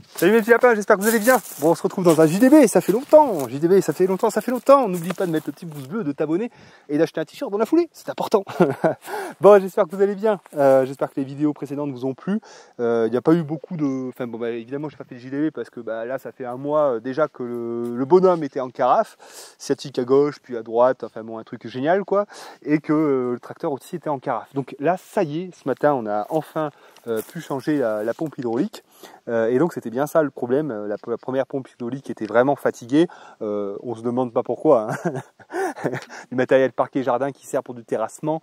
Salut mes petits lapins, j'espère que vous allez bien. Bon, on se retrouve dans un JDB, ça fait longtemps. JDB, ça fait longtemps. N'oublie pas de mettre le petit pouce bleu, de t'abonner et d'acheter un t-shirt dans la foulée, c'est important. Bon, j'espère que vous allez bien. J'espère que les vidéos précédentes vous ont plu. Il n'y a pas eu beaucoup de... Enfin bon, évidemment, je n'ai pas fait le JDB parce que là, ça fait un mois déjà que le bonhomme était en carafe, sciatique à gauche, puis à droite, enfin bon, un truc génial quoi, et que le tracteur aussi était en carafe. Donc là, ça y est, ce matin, on a enfin pu changer la pompe hydraulique. Et donc c'était bien ça le problème, la première pompe hydraulique était vraiment fatiguée, on se demande pas pourquoi, hein. Du matériel parquet jardin qui sert pour du terrassement,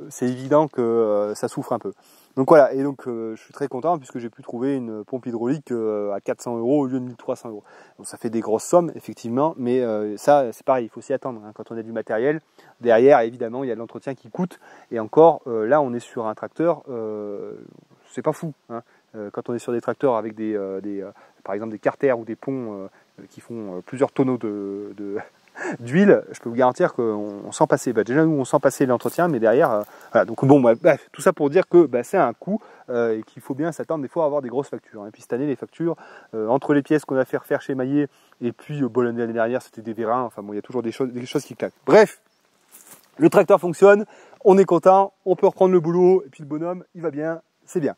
c'est évident que ça souffre un peu. Donc voilà, et donc je suis très content puisque j'ai pu trouver une pompe hydraulique à 400 € au lieu de 1300 €. Donc ça fait des grosses sommes effectivement, mais ça c'est pareil, il faut s'y attendre, hein. Quand on a du matériel, derrière évidemment il y a de l'entretien qui coûte, et encore là on est sur un tracteur, c'est pas fou, hein. Quand on est sur des tracteurs avec par exemple des carters ou des ponts qui font plusieurs tonneaux d'huile, je peux vous garantir qu'on sent passer. Déjà nous on sent passer l'entretien, mais derrière, voilà. Donc bon, bref, tout ça pour dire que c'est un coût et qu'il faut bien s'attendre des fois à avoir des grosses factures, hein. Et puis cette année les factures, entre les pièces qu'on a fait refaire chez Maillet et puis l'année dernière c'était des vérins, enfin bon il y a toujours des choses qui claquent. Bref, le tracteur fonctionne, on est content, on peut reprendre le boulot et puis le bonhomme il va bien, c'est bien.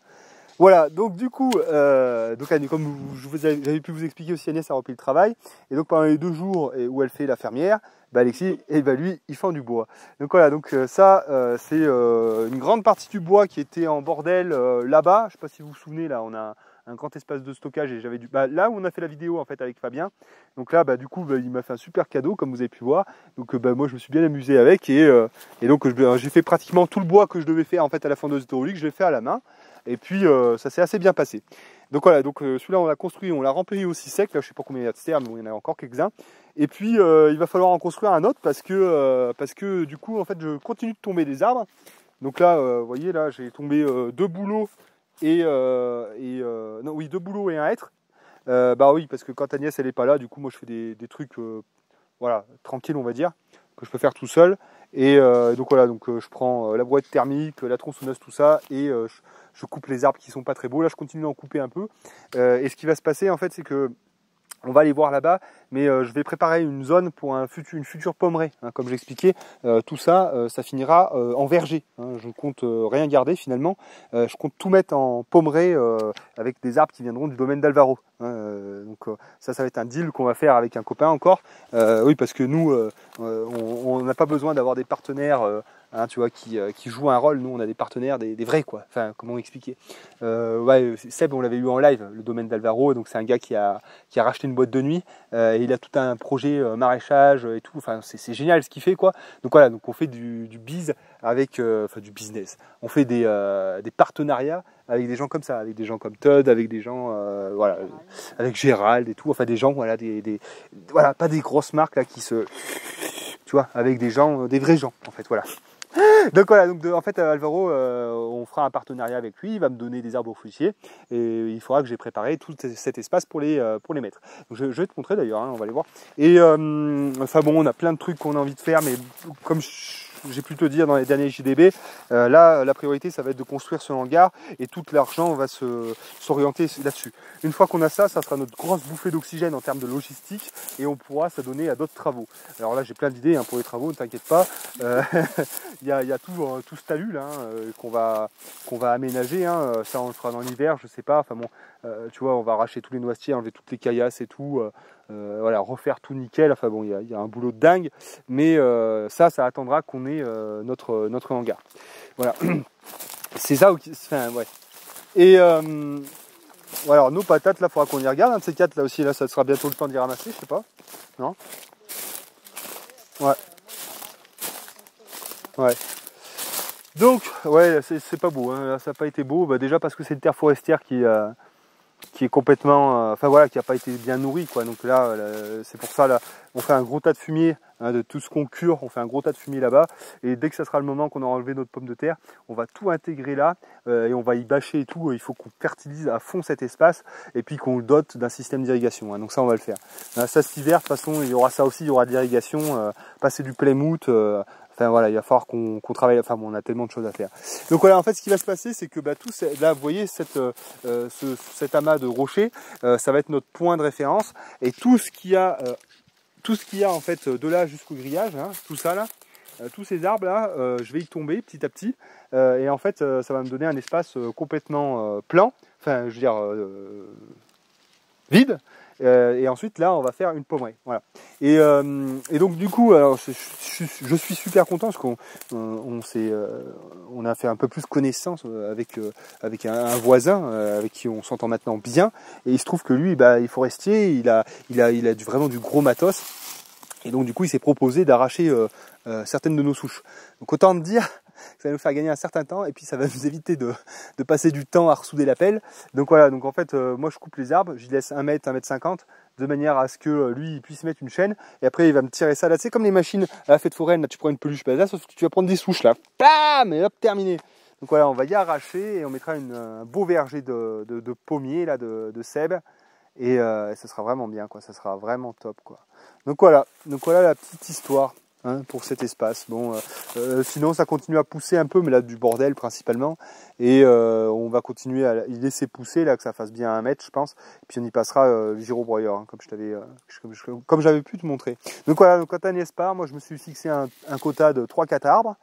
Voilà, donc du coup, comme j'avais pu vous expliquer aussi, Agnès a repris le travail. Et donc pendant les 2 jours où elle fait la fermière, Alexis, lui, il fend du bois. Donc voilà, ça, c'est une grande partie du bois qui était en bordel là-bas. Je ne sais pas si vous vous souvenez, là, on a un grand espace de stockage et j'avais là où on a fait la vidéo en fait avec Fabien. Donc là, du coup, il m'a fait un super cadeau, comme vous avez pu voir. Donc moi, je me suis bien amusé avec et donc j'ai fait pratiquement tout le bois que je devais faire en fait à la fendeuse hydraulique, je l'ai fait à la main. Et puis ça s'est assez bien passé. Donc voilà, celui-là on l'a construit, on l'a rempli aussi sec, là je sais pas combien il y a de serres, mais bon, il y en a encore quelques-uns. Et puis il va falloir en construire un autre parce que du coup en fait je continue de tomber des arbres. Donc là, vous voyez là, j'ai tombé 2 bouleaux et 2 bouleaux et un hêtre. Oui, parce que quand Agnès elle est pas là, du coup moi je fais des trucs voilà, tranquilles on va dire, que je peux faire tout seul. Et donc voilà, je prends la brouette thermique, la tronçonneuse, tout ça, et je coupe les arbres qui sont pas très beaux. Là, je continue d'en couper un peu. Et ce qui va se passer, en fait, c'est que on va aller voir là-bas, mais je vais préparer une zone pour une future pommeraie, hein, comme j'expliquais. Tout ça, ça finira en verger, hein. Je ne compte rien garder finalement. Je compte tout mettre en pommeraie avec des arbres qui viendront du domaine d'Alvaro, hein. Ça va être un deal qu'on va faire avec un copain encore. Oui, parce que nous, on n'a pas besoin d'avoir des partenaires hein, tu vois, qui jouent un rôle. Nous, on a des partenaires, des vrais, quoi. Enfin, comment expliquer, Seb, on l'avait eu en live, le domaine d'Alvaro. Donc, c'est un gars qui a racheté une boîte de nuit. Et il a tout un projet maraîchage et tout. Enfin, c'est génial ce qu'il fait, quoi. Donc, voilà, on fait du biz avec, du business. On fait des partenariats avec des gens comme ça, avec des gens comme Todd, avec des gens, voilà, avec Gérald et tout. Enfin, des gens, voilà, voilà, pas des grosses marques là qui se, tu vois, avec des gens, des vrais gens, en fait, voilà. Donc voilà, en fait Alvaro, on fera un partenariat avec lui, il va me donner des arbres fruitiers et il faudra que j'ai préparé tout cet espace pour les mettre. Donc, je vais te montrer d'ailleurs, hein, on va aller voir. Et enfin bon, on a plein de trucs qu'on a envie de faire, mais comme j'ai pu te dire dans les derniers JDB, là la priorité ça va être de construire ce hangar et tout l'argent va s'orienter là-dessus. Une fois qu'on a ça, ça sera notre grosse bouffée d'oxygène en termes de logistique et on pourra s'adonner à d'autres travaux. Alors là j'ai plein d'idées hein, pour les travaux, ne t'inquiète pas. Il y a tout ce talus là hein, qu'on va aménager, hein. Ça on le fera dans l'hiver, je sais pas. Enfin bon, tu vois, on va arracher tous les noisetiers, enlever toutes les caillasses et tout. Voilà, refaire tout nickel. Enfin bon, il y a un boulot de dingue, mais ça attendra qu'on ait notre hangar. Voilà, c'est ça. Enfin, ouais. Et alors nos patates là, il faudra qu'on y regarde. Un de ces 4 là aussi, là, ça sera bientôt le temps d'y ramasser, je sais pas. Non. Ouais. Ouais. Donc, ouais, c'est pas beau, hein. Là, ça n'a pas été beau. Déjà parce que c'est une terre forestière qui est complètement, enfin voilà, qui n'a pas été bien nourrie, quoi. Donc là, c'est pour ça, là, on fait un gros tas de fumier, hein, de tout ce qu'on cure, on fait un gros tas de fumier là-bas. Et dès que ça sera le moment qu'on aura enlevé notre pomme de terre, on va tout intégrer là et on va y bâcher et tout. Il faut qu'on fertilise à fond cet espace et puis qu'on le dote d'un système d'irrigation, hein. Donc ça, on va le faire. Ça, cet hiver, de toute façon, il y aura ça aussi, il y aura de l'irrigation, passer du Plymouth. Enfin voilà, il va falloir qu'on travaille. Enfin bon, on a tellement de choses à faire. Donc voilà, en fait, ce qui va se passer, c'est que là, vous voyez cet amas de rochers, ça va être notre point de référence. Et tout ce qu'il y a, en fait de là jusqu'au grillage, hein, tout ça là, tous ces arbres là, je vais y tomber petit à petit. Et en fait, ça va me donner un espace complètement plan. Enfin, je veux dire vide. Et ensuite là on va faire une pommeraie, voilà. Et donc du coup alors je suis super content parce on a fait un peu plus connaissance avec un voisin avec qui on s'entend maintenant bien, et il se trouve que lui il est forestier, il a vraiment du gros matos, et donc du coup il s'est proposé d'arracher certaines de nos souches. Donc autant te dire, ça va nous faire gagner un certain temps, et puis ça va nous éviter de passer du temps à ressouder la pelle. Donc voilà, donc en fait moi je coupe les arbres, j'y laisse 1 mètre, 1 mètre 50, de manière à ce que lui il puisse mettre une chaîne, et après il va me tirer ça là, tu sais, comme les machines à la fête foraine, là tu prends une peluche, là sauf que tu vas prendre des souches là, bam, et hop, terminé. Donc voilà, on va y arracher et on mettra un beau verger de pommiers là, de cèpes, et ça sera vraiment bien quoi, ça sera vraiment top quoi. Donc voilà la petite histoire. Hein, pour cet espace. Bon, sinon ça continue à pousser un peu, mais là du bordel principalement, et on va continuer à y laisser pousser là, que ça fasse bien 1 mètre je pense, et puis on y passera girobroyeur, hein, comme j'avais pu te montrer. Donc voilà, donc quand tu as un espace, moi je me suis fixé un quota de 3-4 arbres.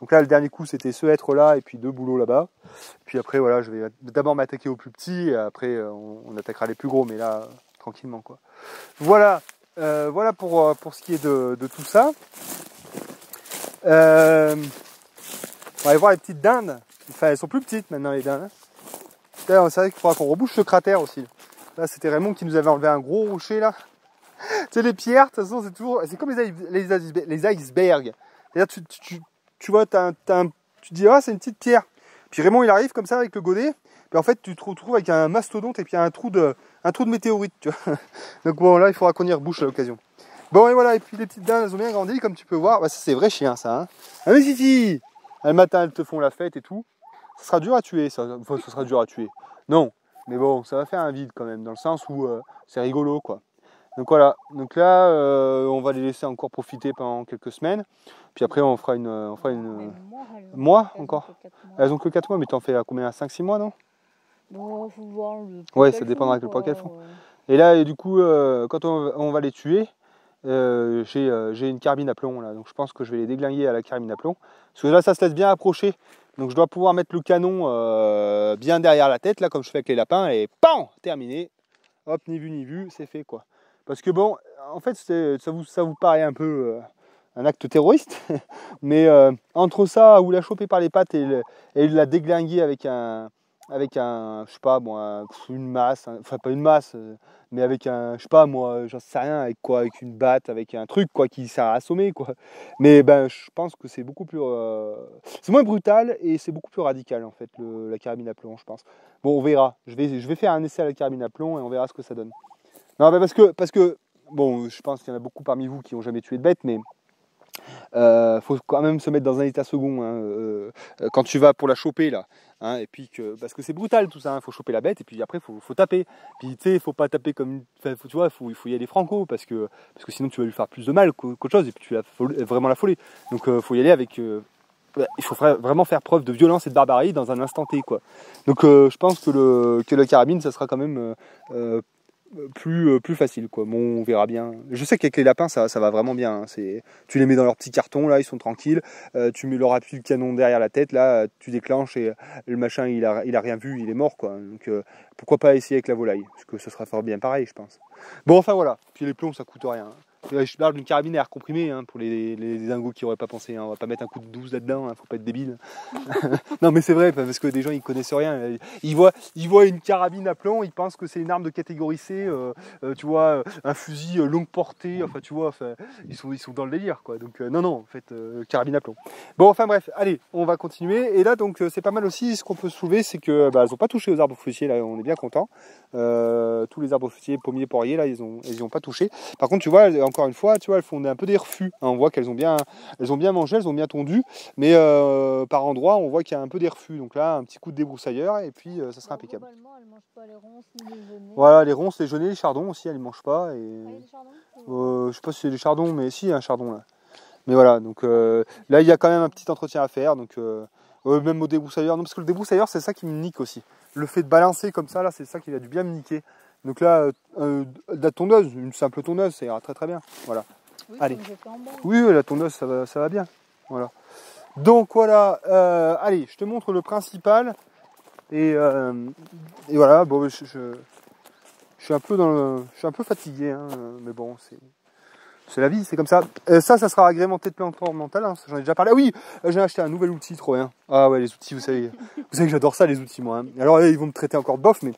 Donc là le dernier coup c'était ce hêtre là et puis 2 bouleaux là-bas, puis après voilà, je vais d'abord m'attaquer aux plus petits, et après on attaquera les plus gros, mais là tranquillement quoi. Voilà. Voilà pour ce qui est de tout ça. On va aller voir les petites dindes. Enfin, elles sont plus petites maintenant, les dindes. C'est vrai qu'il faudra qu'on rebouche ce cratère aussi. Là, c'était Raymond qui nous avait enlevé un gros rocher là. Tu sais, les pierres, de toute façon, c'est comme les icebergs. C'est-à-dire, tu vois, tu te dis, ah, c'est une petite pierre. Puis Raymond, il arrive comme ça avec le godet. Puis en fait, tu te retrouves avec un mastodonte et puis un trou de météorite, tu vois. Donc bon, là, il faudra qu'on y rebouche à l'occasion. Bon, et voilà, et puis les petites dindes, elles ont bien grandi, comme tu peux voir. Bah, ça, c'est vrai chien, ça. Hein. Ah, mais si, le matin, elles te font la fête et tout. Ça sera dur à tuer, ça. Enfin, ça sera dur à tuer. Non, mais bon, ça va faire un vide quand même, dans le sens où c'est rigolo, quoi. Donc voilà, donc là, on va les laisser encore profiter pendant quelques semaines. Puis après, on fera une mois encore. Elles ont que 4 mois, mais t'en fais à combien? 5-6 mois, non? Bon, faut voir le ouais, ça dépendra de quel poids qu'elles font. Et là, et du coup, quand on va les tuer, j'ai une carabine à plomb là, donc je pense que je vais les déglinguer à la carabine à plomb. Parce que là, ça se laisse bien approcher. Donc je dois pouvoir mettre le canon bien derrière la tête, là, comme je fais avec les lapins, et PAM, terminé. Hop, ni vu ni vu, c'est fait quoi. Parce que bon, en fait, ça vous paraît un peu un acte terroriste, mais entre ça, ou la choper par les pattes et la déglinguer avec je sais pas moi, une masse, enfin pas une masse, mais avec je sais pas moi, j'en sais rien, avec quoi, avec une batte, avec un truc quoi qui sert à assommer quoi. Mais ben je pense que c'est beaucoup plus, c'est moins brutal et c'est beaucoup plus radical en fait la carabine à plomb, je pense. Bon, on verra. Je vais faire un essai à la carabine à plomb et on verra ce que ça donne. Non, mais parce que bon, je pense qu'il y en a beaucoup parmi vous qui n'ont jamais tué de bête, mais faut quand même se mettre dans un état second hein, quand tu vas pour la choper là, hein, et puis parce que c'est brutal tout ça, hein, faut choper la bête et puis après faut taper. Puis tu sais, faut pas taper comme tu vois, il faut y aller franco parce que sinon tu vas lui faire plus de mal qu'autre chose et puis tu vas vraiment l'affoler. Donc faut y aller avec il faut vraiment faire preuve de violence et de barbarie dans un instant T quoi. Donc je pense que la carabine ça sera quand même plus facile quoi. Bon, on verra bien. Je sais qu'avec les lapins ça va vraiment bien, hein. Tu les mets dans leur petit carton là, ils sont tranquilles, tu mets leur appui de canon derrière la tête là, tu déclenches et le machin il a rien vu, il est mort quoi. Donc pourquoi pas essayer avec la volaille, parce que ça sera fort bien pareil je pense. Bon enfin voilà, puis les plombs ça coûte rien, hein. Je parle d'une carabine à air comprimé hein, pour les dingos qui n'auraient pas pensé, hein. On va pas mettre un coup de 12 là-dedans, hein, faut pas être débile. Non mais c'est vrai, parce que des gens ils connaissent rien, ils voient une carabine à plomb, ils pensent que c'est une arme de catégorie C, tu vois, un fusil longue portée, enfin tu vois, enfin, ils sont dans le délire quoi. Donc non en fait carabine à plomb. Bon enfin bref, allez, on va continuer. Et là donc c'est pas mal aussi, ce qu'on peut soulever, c'est que elles ont pas touché aux arbres fruitiers, là on est bien content. Tous les arbres fruitiers, pommiers, poiriers, là ils ont pas touché. Par contre tu vois, encore une fois, tu vois, elles font un peu des refus, hein. On voit qu'elles ont bien mangé, elles ont bien tondu, mais par endroits on voit qu'il y a un peu des refus. Donc là un petit coup de débroussailleur et puis ça sera impeccable. Globalement, elles mangent pas les ronces ni les genêts. Voilà, les ronces, les genêts, les chardons aussi, elles ne mangent pas. Et... Ah, il y a des chardons je sais pas si c'est des chardons, mais si, il y a un chardon là. Mais voilà, donc là il y a quand même un petit entretien à faire, donc même au débroussailleur, non parce que le débroussailleur c'est ça qui me nique aussi. Le fait de balancer comme ça là, c'est ça qui a dû bien me niquer. Donc là, la tondeuse, une simple tondeuse, ça ira très très bien. Voilà. Oui, Allez. comme j'ai fait en bas. Oui, la tondeuse ça va bien. Voilà. Donc voilà, allez, je te montre le principal. Et voilà, bon, je suis un peu je suis un peu fatigué, hein, mais bon, c'est la vie, c'est comme ça. Ça sera agrémenté de plantes ornementales, hein, j'en ai déjà parlé. Ah oui, j'ai acheté un nouvel outil, trop bien. Ah ouais, les outils, vous savez que j'adore ça, les outils, moi. Hein. Alors là, ils vont me traiter encore de bof, mais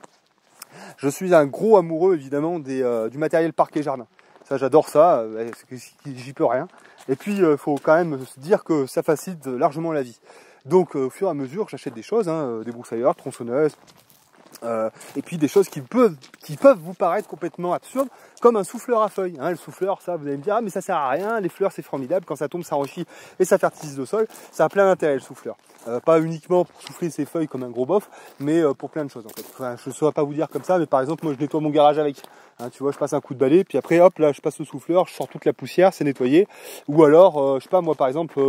je suis un gros amoureux, évidemment, du matériel parquet jardin. Ça, j'adore ça, j'y peux rien. Et puis, il faut quand même se dire que ça facilite largement la vie. Donc, au fur et à mesure, j'achète des choses, hein, des broussailleurs, tronçonneuses, et puis des choses qui peuvent vous paraître complètement absurdes, comme un souffleur à feuilles. Hein, le souffleur, ça, vous allez me dire, ah mais ça sert à rien, les fleurs c'est formidable, quand ça tombe ça enrichit et ça fertilise le sol. Ça a plein d'intérêt le souffleur. Pas uniquement pour souffler ses feuilles comme un gros bof, mais pour plein de choses en fait. Enfin, je ne saurais pas vous dire comme ça, mais par exemple moi je nettoie mon garage avec. Hein, tu vois, je passe un coup de balai, puis après hop là je passe le souffleur, je sors toute la poussière, c'est nettoyé. Ou alors, je sais pas moi par exemple,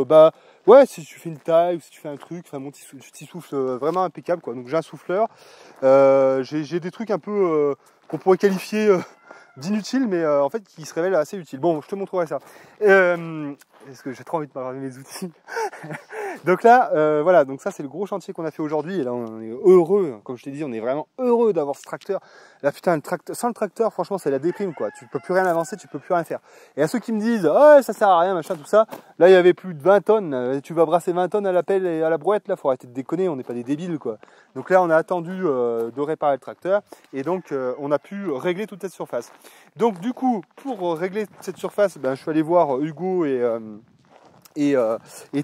ouais, si tu fais une taille ou si tu fais un truc, enfin mon petit souffle vraiment impeccable quoi. Donc j'ai un souffleur, j'ai des trucs un peu qu'on pourrait qualifier d'inutiles, mais en fait qui se révèlent assez utiles. Bon, je te montrerai ça. Parce que j'ai trop envie de parler mes outils. Donc là, voilà, donc ça c'est le gros chantier qu'on a fait aujourd'hui. Et là on est heureux, comme je t'ai dit, on est vraiment heureux d'avoir ce tracteur. Là putain, sans le tracteur, franchement c'est la déprime quoi. Tu peux plus rien avancer, tu peux plus rien faire. Et à ceux qui me disent, oh ça sert à rien, machin, tout ça, là il y avait plus de 20 tonnes. Tu vas brasser 20 tonnes à la pelle et à la brouette, là faut arrêter de déconner, on n'est pas des débiles quoi. Donc là on a attendu de réparer le tracteur et donc on a pu régler toute cette surface. Donc du coup, pour régler cette surface, ben, je suis allé voir Hugo et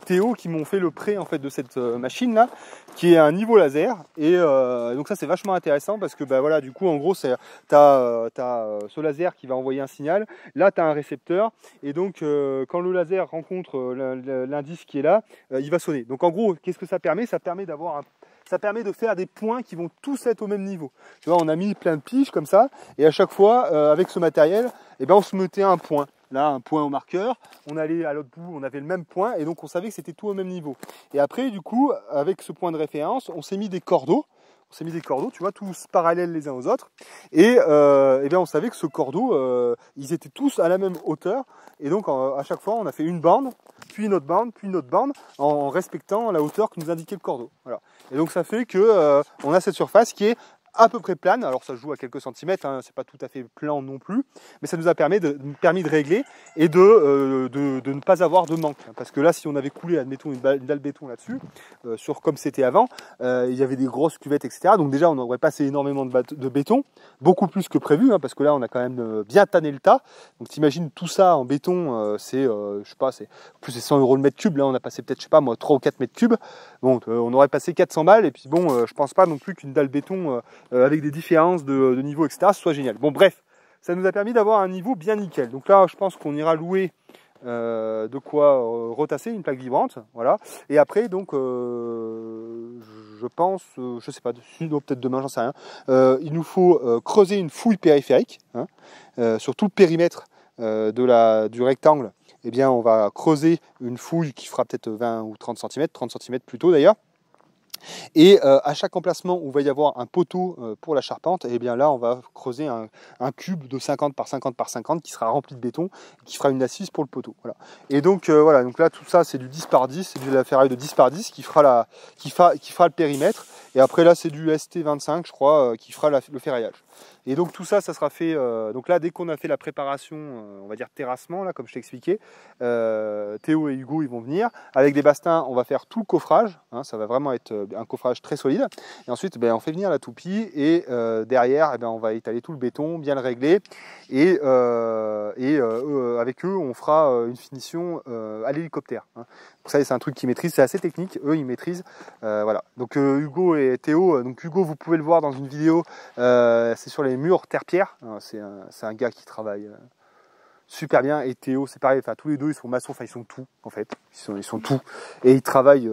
Théo qui m'ont fait le prêt en fait de cette machine là qui est un niveau laser et donc ça c'est vachement intéressant parce que bah voilà du coup en gros c'est t'as ce laser qui va envoyer un signal, là tu as un récepteur et donc quand le laser rencontre l'indice qui est là, il va sonner. Donc en gros qu'est-ce que ça permet? Ça permet de faire des points qui vont tous être au même niveau. Tu vois, on a mis plein de piges comme ça, et à chaque fois, avec ce matériel, eh ben, on se mettait un point. Là, un point au marqueur, on allait à l'autre bout, on avait le même point, et donc on savait que c'était tout au même niveau. Et après, du coup, avec ce point de référence, on s'est mis des cordeaux. On s'est mis des cordeaux, tu vois, tous parallèles les uns aux autres. Et, eh bien, on savait que ce cordeau, ils étaient tous à la même hauteur. Et donc, à chaque fois, on a fait une bande, puis une autre bande, puis une autre bande, en respectant la hauteur que nous indiquait le cordeau. Voilà. Et donc, ça fait que on a cette surface qui est à peu près plane. Alors, ça se joue à quelques centimètres, hein, c'est pas tout à fait plan non plus, mais ça nous a permis de régler et de ne pas avoir de manque. Parce que là, si on avait coulé, admettons, une dalle béton là-dessus, sur comme c'était avant, il y avait des grosses cuvettes, etc. Donc déjà, on aurait passé énormément de béton, beaucoup plus que prévu, hein, parce que là, on a quand même bien tanné le tas. Donc t'imagines tout ça en béton, c'est, je sais pas, en plus c'est 100 € le mètre cube. Là, on a passé peut-être, je sais pas moi, 3 ou 4 mètres cubes. Bon, on aurait passé 400 balles. Et puis bon, je pense pas non plus qu'une dalle béton avec des différences de niveau, etc., ce soit génial. Bon, bref, ça nous a permis d'avoir un niveau bien nickel. Donc là, je pense qu'on ira louer de quoi retasser une plaque vibrante, voilà. Et après, donc, je pense, je sais pas, peut-être demain, j'en sais rien. Il nous faut creuser une fouille périphérique, hein, sur tout le périmètre du rectangle. Eh bien, on va creuser une fouille qui fera peut-être 20 ou 30 cm plutôt d'ailleurs. Et à chaque emplacement où il va y avoir un poteau pour la charpente, et bien là on va creuser un cube de 50 par 50 par 50 qui sera rempli de béton, qui fera une assise pour le poteau. Voilà. Et donc voilà, donc là tout ça c'est du 10 par 10, c'est de la ferraille de 10 par 10 qui fera le périmètre. Et après là c'est du ST25 je crois qui fera le ferraillage. Et donc tout ça, ça sera fait. Donc là, dès qu'on a fait la préparation, on va dire terrassement, là, comme je t'ai expliqué, Théo et Hugo, ils vont venir. Avec des bastins, on va faire tout le coffrage. Hein, ça va vraiment être un coffrage très solide. Et ensuite, ben, on fait venir la toupie et derrière, eh ben, on va étaler tout le béton, bien le régler. Et avec eux, on fera une finition à l'hélicoptère. Hein. Donc ça, c'est un truc qu'ils maîtrisent, c'est assez technique. Eux, ils maîtrisent. Voilà. Donc Hugo et Théo. Donc Hugo, vous pouvez le voir dans une vidéo. C'est sur les murs terre-pierre. C'est un gars qui travaille super bien. Et Théo, c'est pareil, enfin tous les deux, ils sont maçons, enfin ils sont tout en fait, ils sont tout. Et ils travaillent,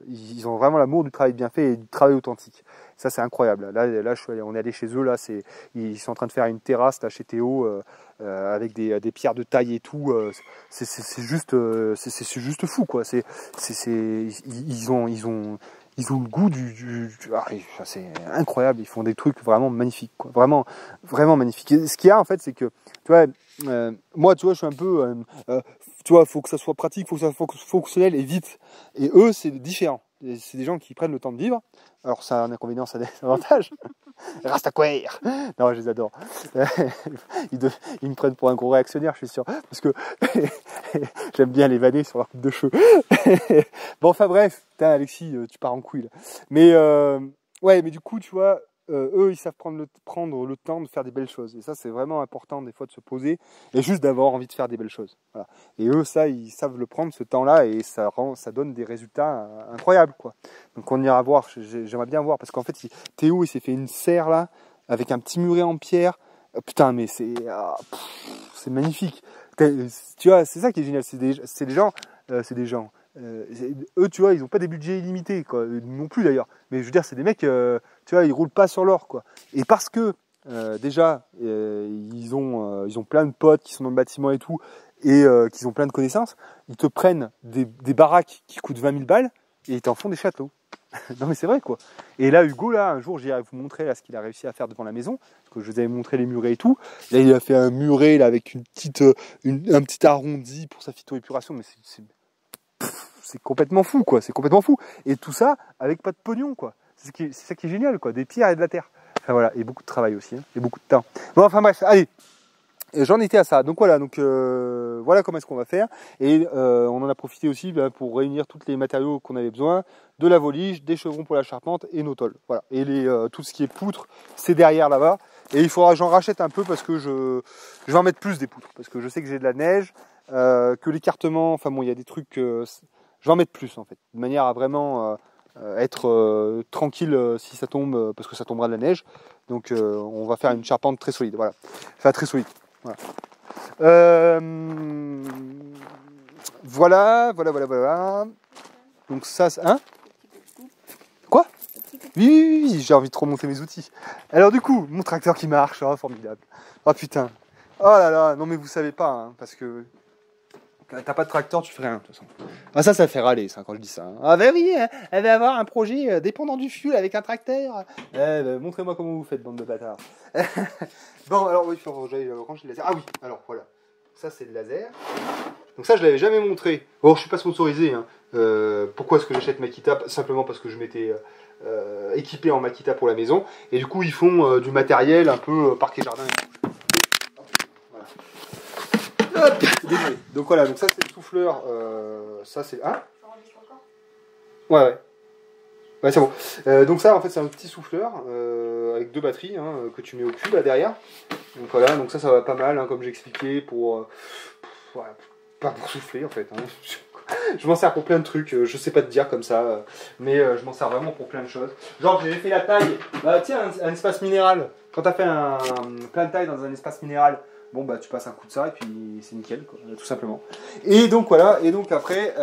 ils ont vraiment l'amour du travail bien fait et du travail authentique. Ça c'est incroyable. Là on est allé chez eux, là ils sont en train de faire une terrasse là chez Théo avec des pierres de taille et tout. C'est juste fou quoi. Ils ont le goût c'est incroyable, ils font des trucs vraiment magnifiques, quoi. Vraiment, vraiment magnifiques. Et ce qu'il y a en fait, c'est que, tu vois, moi, tu vois, je suis un peu, tu vois, faut que ça soit pratique, faut que ça soit fonctionnel et vite. Et eux, c'est différent. C'est des gens qui prennent le temps de vivre. Alors, ça a un inconvénient, ça a des avantages. Reste à courir. Non, je les adore. Ils me prennent pour un gros réactionnaire, je suis sûr. Parce que j'aime bien les vanner sur leur coupe de cheveux. Bon, enfin bref. Putain, Alexis, tu pars en couille là. Mais, ouais, mais du coup, tu vois, eux, ils savent prendre le temps de faire des belles choses. Et ça, c'est vraiment important des fois de se poser et juste d'avoir envie de faire des belles choses. Voilà. Et eux, ça, ils savent le prendre, ce temps-là, et ça donne des résultats incroyables, quoi. Donc on ira voir, j'aimerais bien voir, parce qu'en fait, Théo, il s'est fait une serre là, avec un petit muret en pierre. Putain, mais c'est magnifique. Tu vois, c'est ça qui est génial. C'est des gens. Eux, tu vois, ils n'ont pas des budgets illimités, quoi. Non plus d'ailleurs. Mais je veux dire, c'est des mecs, tu vois, ils roulent pas sur l'or, quoi. Et parce que déjà, ils ont plein de potes qui sont dans le bâtiment et tout, et qu'ils ont plein de connaissances, ils te prennent des baraques qui coûtent 20 000 balles et ils t'en font des châteaux. Non mais c'est vrai, quoi. Et là, Hugo, là, un jour, j'irai vous montrer là, ce qu'il a réussi à faire devant la maison, parce que je vous avais montré les murets et tout. Là, il a fait un muret là, avec un petit arrondi pour sa phytoépuration, mais c'est complètement fou, quoi. C'est complètement fou. Et tout ça avec pas de pognon, quoi. C'est ça qui est génial, quoi. Des pierres et de la terre. Enfin voilà, et beaucoup de travail aussi, hein, et beaucoup de temps. Bon, enfin bref, allez. J'en étais à ça. Donc voilà, voilà comment est-ce qu'on va faire. Et on en a profité aussi pour réunir tous les matériaux qu'on avait besoin, de la volige, des chevrons pour la charpente et nos tôles. Voilà. Et tout ce qui est poutre, c'est derrière là-bas. Et il faudra que j'en rachète un peu parce que je vais en mettre plus des poutres. Parce que je sais que j'ai de la neige, que l'écartement, enfin bon, il y a des trucs, je vais en mettre plus en fait. De manière à vraiment être tranquille si ça tombe, parce que ça tombera de la neige. Donc on va faire une charpente très solide. Voilà. Enfin très solide. Voilà. Voilà. Donc ça, hein? Quoi? Oui, j'ai envie de remonter mes outils. Alors du coup, mon tracteur qui marche, oh, formidable. Oh putain. Oh là là, non mais vous savez pas, hein, parce que t'as pas de tracteur, tu fais rien de toute façon. Ah ça fait râler ça quand je dis ça. Hein. Ah ben oui, elle va avoir un projet dépendant du fuel avec un tracteur. Montrez-moi comment vous faites, bande de bâtards. Bon alors oui, il faut ranger le laser. Ah oui, alors voilà. Ça c'est le laser. Donc ça je l'avais jamais montré. Bon, je suis pas sponsorisé. Hein. Pourquoi est-ce que j'achète Makita? Simplement parce que je m'étais équipé en Makita pour la maison. Et du coup ils font du matériel un peu parquet jardin. Hop, désolé. Donc voilà, donc ça c'est le souffleur, ça c'est... Hein? Ouais, c'est bon. Donc ça en fait c'est un petit souffleur avec deux batteries hein, que tu mets au cul là derrière. Donc voilà, donc ça va pas mal hein, comme j'ai expliqué pas pour souffler en fait. Hein. Je m'en sers pour plein de trucs, je sais pas te dire comme ça, mais je m'en sers vraiment pour plein de choses. Genre j'ai fait la taille, tiens un espace minéral, quand t'as fait plein de taille dans un espace minéral, bon bah tu passes un coup de ça et puis c'est nickel quoi, tout simplement. Et donc voilà, et donc après,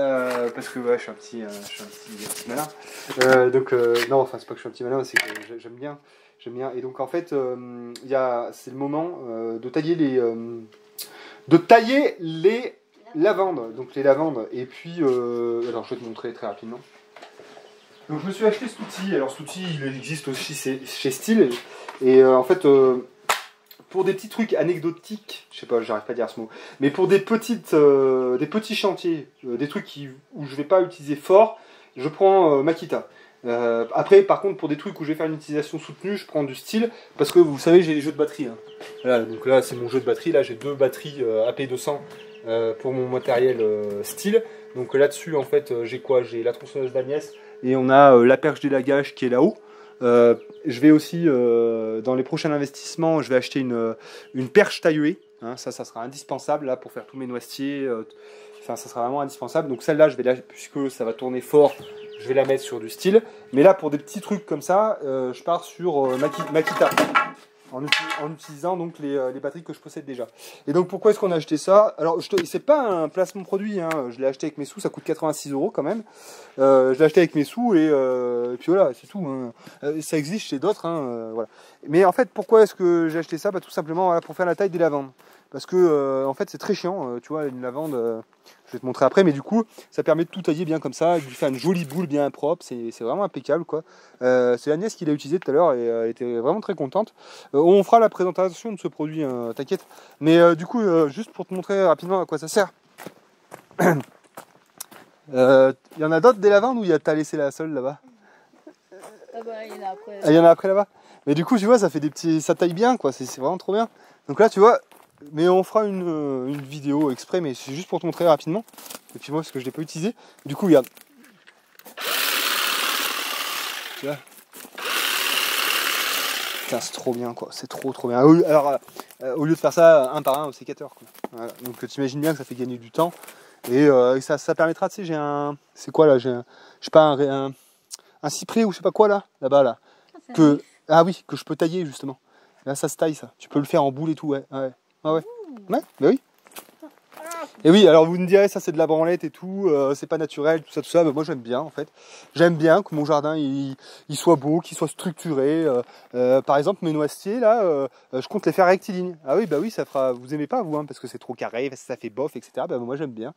parce que ouais, je suis un petit malin, non enfin c'est pas que je suis un petit malin, c'est que j'aime bien, et donc en fait c'est le moment de tailler les lavandes, donc les lavandes, et puis alors je vais te montrer très rapidement. Donc je me suis acheté cet outil, alors cet outil il existe aussi chez Stihl, et en fait pour des petits trucs anecdotiques, je sais pas, j'arrive pas à dire ce mot, mais pour des petits chantiers, des trucs où je vais pas utiliser fort, je prends Makita. Après, par contre, pour des trucs où je vais faire une utilisation soutenue, je prends du Stihl, parce que vous savez, j'ai les jeux de batterie. Hein. Voilà, donc là, c'est mon jeu de batterie. Là, j'ai deux batteries AP200 pour mon matériel Stihl. Donc là-dessus, en fait, j'ai quoi? J'ai la tronçonneuse d'Agnès et on a la perche d'élagage qui est là-haut. Je vais aussi, dans les prochains investissements, je vais acheter une perche taillée. Hein, ça sera indispensable là pour faire tous mes noisetiers. Enfin, ça sera vraiment indispensable. Donc celle-là, puisque ça va tourner fort, je vais la mettre sur du Stihl. Mais là, pour des petits trucs comme ça, je pars sur Makita. en utilisant donc les batteries que je possède déjà. Et donc pourquoi est-ce qu'on a acheté ça? Alors c'est pas un placement produit, hein. Je l'ai acheté avec mes sous, ça coûte 86 € quand même. Je l'ai acheté avec mes sous et puis voilà, c'est tout. Hein. Ça existe chez d'autres, hein, voilà. Mais en fait, pourquoi est-ce que j'ai acheté ça? Bah, tout simplement voilà, pour faire la taille des lavandes. Parce que en fait c'est très chiant, tu vois, une lavande, je vais te montrer après, mais du coup ça permet de tout tailler bien comme ça, de lui faire une jolie boule bien propre, c'est vraiment impeccable quoi. C'est Agnès qui l'a utilisé tout à l'heure et elle était vraiment très contente. On fera la présentation de ce produit, hein, t'inquiète. Mais du coup, juste pour te montrer rapidement à quoi ça sert. Il y en a d'autres des lavandes ou t'as laissé la seule là-bas? Ah bah, il y en a après. Ah, il y en a après là-bas. Mais du coup, tu vois, ça fait des petits, ça taille bien quoi, c'est vraiment trop bien. Donc là, tu vois. Mais on fera une vidéo exprès, mais c'est juste pour te montrer rapidement. Et puis moi, parce que je l'ai pas utilisé. Du coup, regarde. Tu vois. Putain, c'est trop bien, quoi. C'est trop bien. Alors, au lieu de faire ça un par un au sécateur, quoi. Voilà. Donc, t'imagines bien que ça fait gagner du temps. Et ça permettra, tu sais, j'ai un... C'est quoi, là? Je sais pas, un cyprès ou je sais pas quoi, là-bas, là. Ah oui, que je peux tailler, justement. Là, ça se taille, ça. Tu peux le faire en boule et tout, ouais. Ouais. Ah ouais. Ouais, bah oui. Et oui, alors vous me direz, ça c'est de la branlette et tout, c'est pas naturel, tout ça, bah moi j'aime bien en fait. J'aime bien que mon jardin il soit beau, qu'il soit structuré. Par exemple, mes noisetiers là, je compte les faire rectilignes. Ah oui, bah oui, ça fera. Vous aimez pas vous, hein, parce que c'est trop carré, ça fait bof, etc. Bah moi j'aime bien.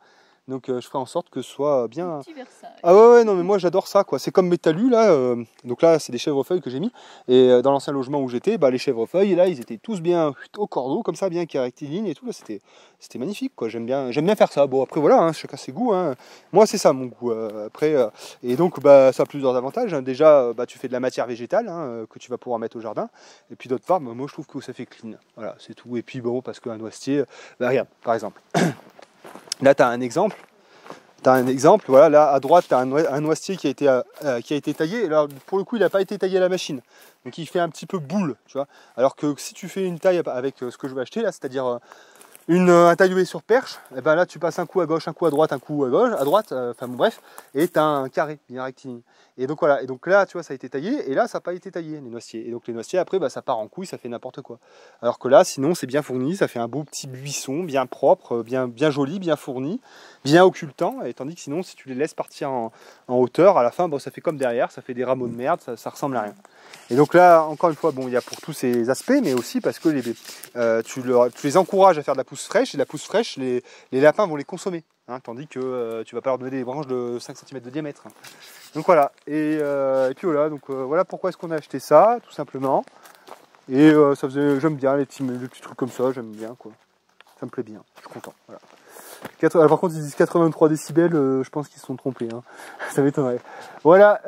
Donc je ferai en sorte que ce soit bien. Un petit Versailles. Ah ouais, non mais moi j'adore ça quoi. C'est comme mes talus là. Donc là c'est des chèvrefeuilles que j'ai mis. Et dans l'ancien logement où j'étais, bah les chèvrefeuilles là ils étaient tous bien au cordeau comme ça, bien rectilignes et tout. Là c'était magnifique quoi. J'aime bien faire ça. Bon après voilà, hein, chacun ses goûts. Hein. Moi c'est ça mon goût. Après et donc bah ça a plusieurs avantages. Hein. Déjà bah tu fais de la matière végétale hein, que tu vas pouvoir mettre au jardin. Et puis d'autre part, bah, moi je trouve que ça fait clean. Voilà c'est tout. Et puis bon parce qu'un noisetier, bah regarde par exemple. Là tu as un exemple. T'as un exemple, voilà, là à droite, tu as un noisetier qui a été taillé. Alors pour le coup, il n'a pas été taillé à la machine. Donc il fait un petit peu boule, tu vois. Alors que si tu fais une taille avec ce que je vais acheter là, c'est-à-dire un taille sur perche, et ben là tu passes un coup à gauche, un coup à droite, un coup à gauche, à droite, enfin bon, bref, et tu as un carré, bien rectiligne. Et donc voilà, et donc là tu vois ça a été taillé, et là ça n'a pas été taillé les noisetiers. Et donc les noisetiers après bah, ça part en couille, ça fait n'importe quoi. Alors que là sinon c'est bien fourni, ça fait un beau petit buisson, bien propre, bien joli, bien fourni, bien occultant, et tandis que sinon si tu les laisses partir en hauteur, à la fin bon, ça fait comme derrière, ça fait des rameaux de merde, ça ressemble à rien. Et donc là, encore une fois, bon, il y a pour tous ces aspects, mais aussi parce que tu les encourages à faire de la pousse fraîche, et de la pousse fraîche, les lapins vont les consommer, hein, tandis que tu vas pas leur donner des branches de 5 cm de diamètre. Hein. Donc voilà, et puis voilà, donc voilà pourquoi est-ce qu'on a acheté ça, tout simplement. Et j'aime bien les petits trucs comme ça, j'aime bien quoi. Ça me plaît bien, je suis content. Voilà. Alors, par contre ils disent 83 décibels, je pense qu'ils se sont trompés, hein. Ça m'étonnerait. Voilà,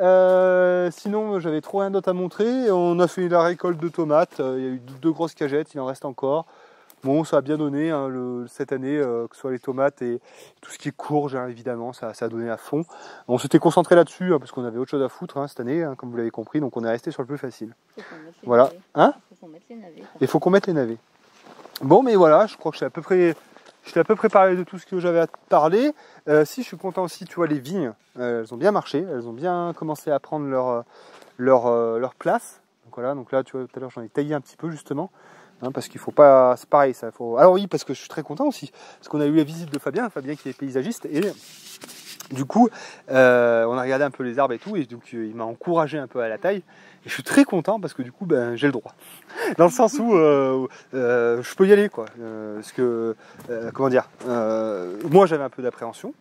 sinon j'avais trop rien d'autre à montrer. On a fait la récolte de tomates, il y a eu 2 grosses cagettes, il en reste encore. Bon, ça a bien donné hein, cette année, que ce soit les tomates et tout ce qui est courge, hein, évidemment, ça a donné à fond. On s'était concentré là-dessus, hein, parce qu'on avait autre chose à foutre hein, cette année, hein, comme vous l'avez compris, donc on est resté sur le plus facile. Voilà, hein ? Il faut qu'on mette les navets. Il faut qu'on mette les navets. Bon, mais voilà, je crois que je t'ai à peu près parlé de tout ce que j'avais à te parler. Si je suis content aussi, tu vois, les vignes, elles ont bien marché, elles ont bien commencé à prendre leur place. Donc voilà, donc là, tu vois, tout à l'heure, j'en ai taillé un petit peu justement. Hein, parce qu'il faut pas, c'est pareil, ça faut. Alors oui, parce que je suis très content aussi, parce qu'on a eu la visite de Fabien qui est paysagiste, et du coup, on a regardé un peu les arbres et tout, et donc il m'a encouragé un peu à la taille. Et je suis très content parce que du coup, ben, j'ai le droit. Dans le sens où je peux y aller, quoi. Parce que, comment dire, moi j'avais un peu d'appréhension.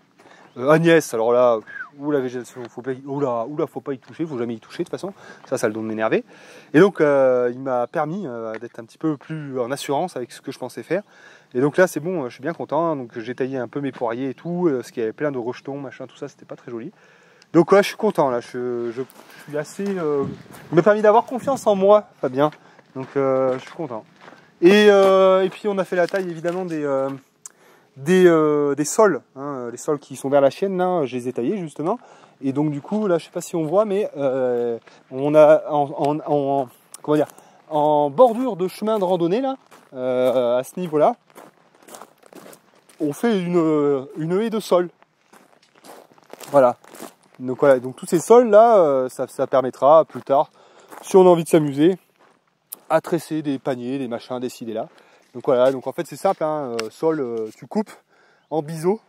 Agnès, alors là, la végétation, faut pas y toucher, faut jamais y toucher de toute façon, ça le don de m'énerver. Et donc il m'a permis d'être un petit peu plus en assurance avec ce que je pensais faire. Et donc là c'est bon, je suis bien content, donc j'ai taillé un peu mes poiriers et tout, parce qu'il y avait plein de rejetons, machin, tout ça, c'était pas très joli. Donc ouais, je suis content là, je suis assez... il m'a permis d'avoir confiance en moi, Fabien, donc je suis content. Et puis on a fait la taille évidemment des sols, hein, les sols qui sont vers la chienne, là, je les ai taillés justement. Et donc du coup, là, je sais pas si on voit, mais on a comment dire, en bordure de chemin de randonnée là, à ce niveau-là, on fait une haie de sol. Voilà. Donc tous ces sols là, ça permettra plus tard, si on a envie de s'amuser, à tresser des paniers, des machins, des ci, des là. Donc voilà, donc en fait c'est simple, hein, sol, tu coupes en biseau,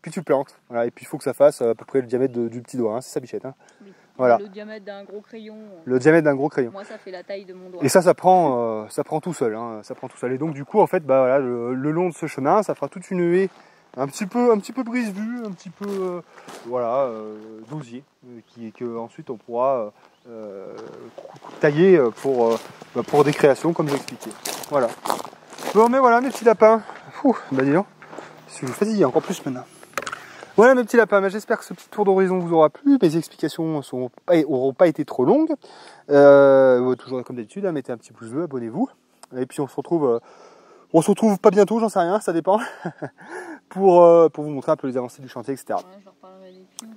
puis tu plantes. Voilà, et puis il faut que ça fasse à peu près le diamètre du petit doigt, hein, c'est ça Bichette. Hein. Oui. Voilà. Le diamètre d'un gros crayon. Le diamètre d'un gros crayon. Moi ça fait la taille de mon doigt. Et ça prend tout seul, hein, ça prend tout seul. Et donc du coup en fait, bah voilà, le long de ce chemin, ça fera toute une haie un petit peu brise-vue, un petit peu voilà, d'osier, que ensuite on pourra tailler pour des créations comme j'ai expliqué. Voilà. Bon mais voilà mes petits lapins. Bah dis donc, je vous fatigué encore plus maintenant. Voilà mes petits lapins, j'espère que ce petit tour d'horizon vous aura plu. Mes explications n'auront pas été trop longues. Toujours comme d'habitude, hein, mettez un petit pouce bleu, abonnez-vous. Et puis on se retrouve pas bientôt, j'en sais rien, ça dépend. pour vous montrer un peu les avancées du chantier, etc. Ouais, je leur parlerai des pions.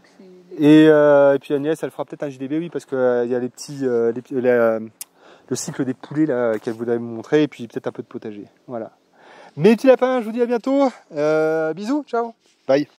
Et puis Agnès, elle fera peut-être un JDB, oui, parce qu'il y a les petits, le cycle des poulets là qu'elle voudrait me montrer, et puis peut-être un peu de potager. Voilà. Mes petits lapins, je vous dis à bientôt. Bisous, ciao. Bye.